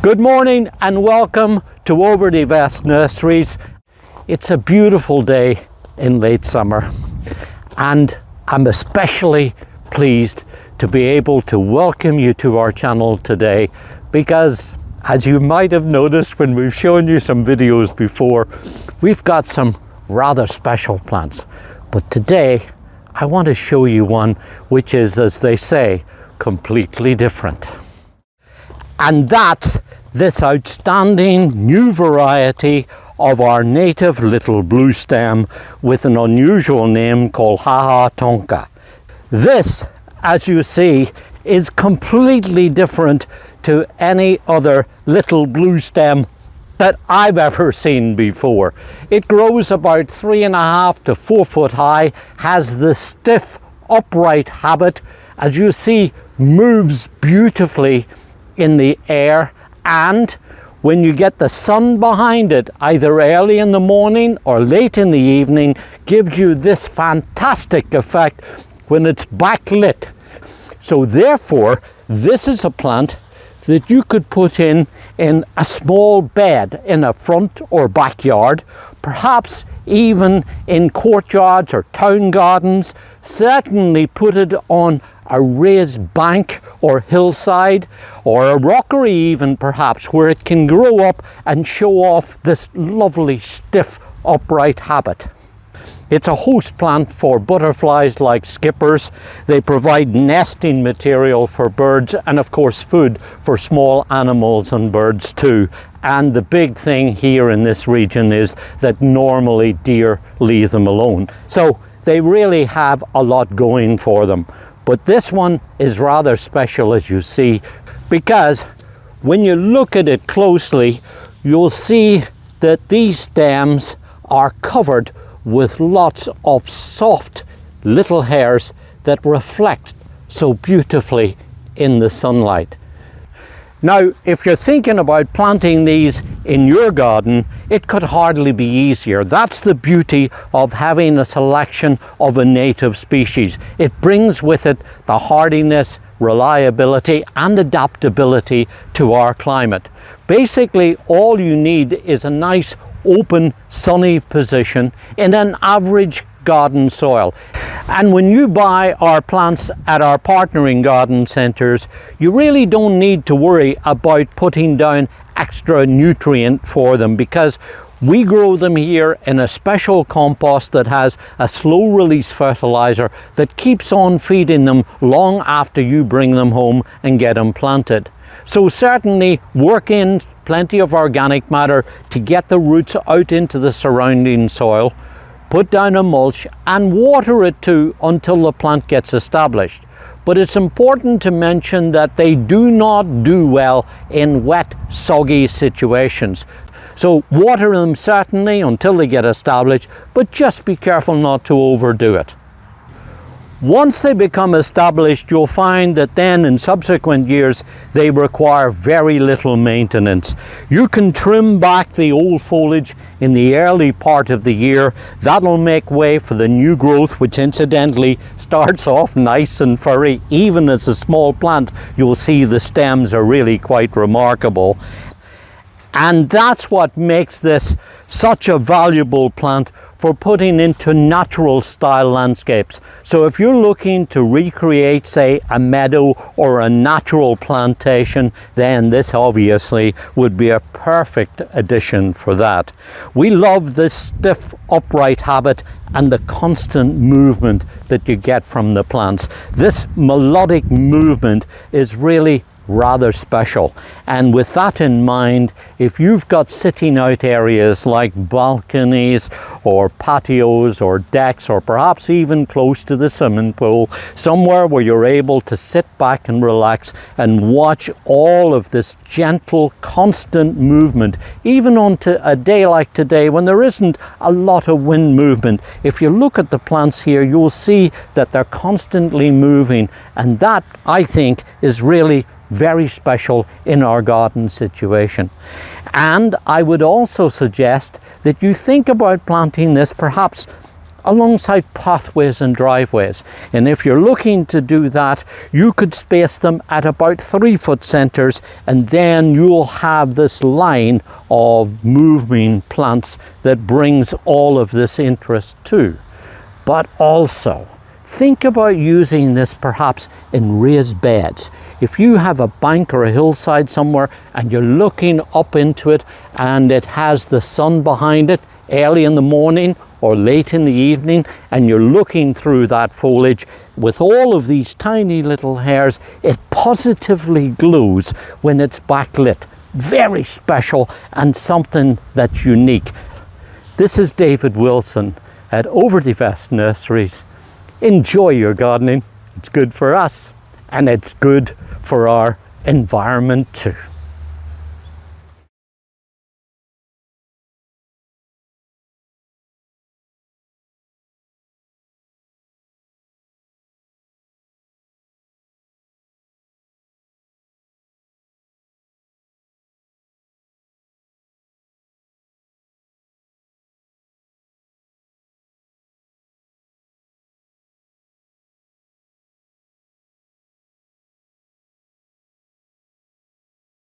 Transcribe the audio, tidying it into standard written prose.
Good morning and welcome to Over the Vest Nurseries. It's a beautiful day in late summer and I'm especially pleased to be able to welcome you to our channel today because, as you might have noticed when we've shown you some videos before, we've got some rather special plants. But today I want to show you one which is, as they say, completely different. And that's this outstanding new variety of our native little bluestem with an unusual name called Tonka. This, as you see, is completely different to any other little bluestem that I've ever seen before. It grows about 3.5 to 4 foot high, has the stiff upright habit, as you see, moves beautifully in the air, and when you get the sun behind it, either early in the morning or late in the evening, gives you this fantastic effect when it's backlit. So therefore, this is a plant that you could put in a small bed in a front or backyard, perhaps even in courtyards or town gardens. Certainly put it on a raised bank or hillside, or a rockery even perhaps, where it can grow up and show off this lovely stiff upright habit. It's a host plant for butterflies like skippers. They provide nesting material for birds and of course food for small animals and birds too. And the big thing here in this region is that normally deer leave them alone. So they really have a lot going for them. But this one is rather special, as you see, because when you look at it closely, you'll see that these stems are covered with lots of soft little hairs that reflect so beautifully in the sunlight. Now, if you're thinking about planting these in your garden, it could hardly be easier. That's the beauty of having a selection of a native species. It brings with it the hardiness, reliability and adaptability to our climate. Basically, all you need is a nice open sunny position in an average garden soil. And when you buy our plants at our partnering garden centres, you really don't need to worry about putting down extra nutrient for them, because we grow them here in a special compost that has a slow release fertilizer that keeps on feeding them long after you bring them home and get them planted. So certainly work in plenty of organic matter to get the roots out into the surrounding soil. Put down a mulch and water it too until the plant gets established. But it's important to mention that they do not do well in wet, soggy situations. So water them certainly until they get established, but just be careful not to overdo it. Once they become established, you'll find that then in subsequent years they require very little maintenance. You can trim back the old foliage in the early part of the year. That'll make way for the new growth, which incidentally starts off nice and furry. Even as a small plant, you'll see the stems are really quite remarkable. And that's what makes this such a valuable plant for putting into natural style landscapes. So if you're looking to recreate, say, a meadow or a natural plantation, then this obviously would be a perfect addition for that. We love this stiff upright habit and the constant movement that you get from the plants. This melodic movement is really rather special. And with that in mind, if you've got sitting out areas like balconies or patios or decks, or perhaps even close to the swimming pool, somewhere where you're able to sit back and relax and watch all of this gentle, constant movement, even on a day like today when there isn't a lot of wind movement, if you look at the plants here, you'll see that they're constantly moving, and that, I think, is really very special in our garden situation. And I would also suggest that you think about planting this perhaps alongside pathways and driveways. And if you're looking to do that, you could space them at about 3-foot centers, and then you'll have this line of moving plants that brings all of this interest too. But also, think about using this perhaps in raised beds. If you have a bank or a hillside somewhere and you're looking up into it and it has the sun behind it early in the morning or late in the evening, and you're looking through that foliage with all of these tiny little hairs, it positively glows when it's backlit. Very special and something that's unique. This is David Wilson at Over the Vest Nurseries. Enjoy your gardening. It's good for us and it's good for our environment too.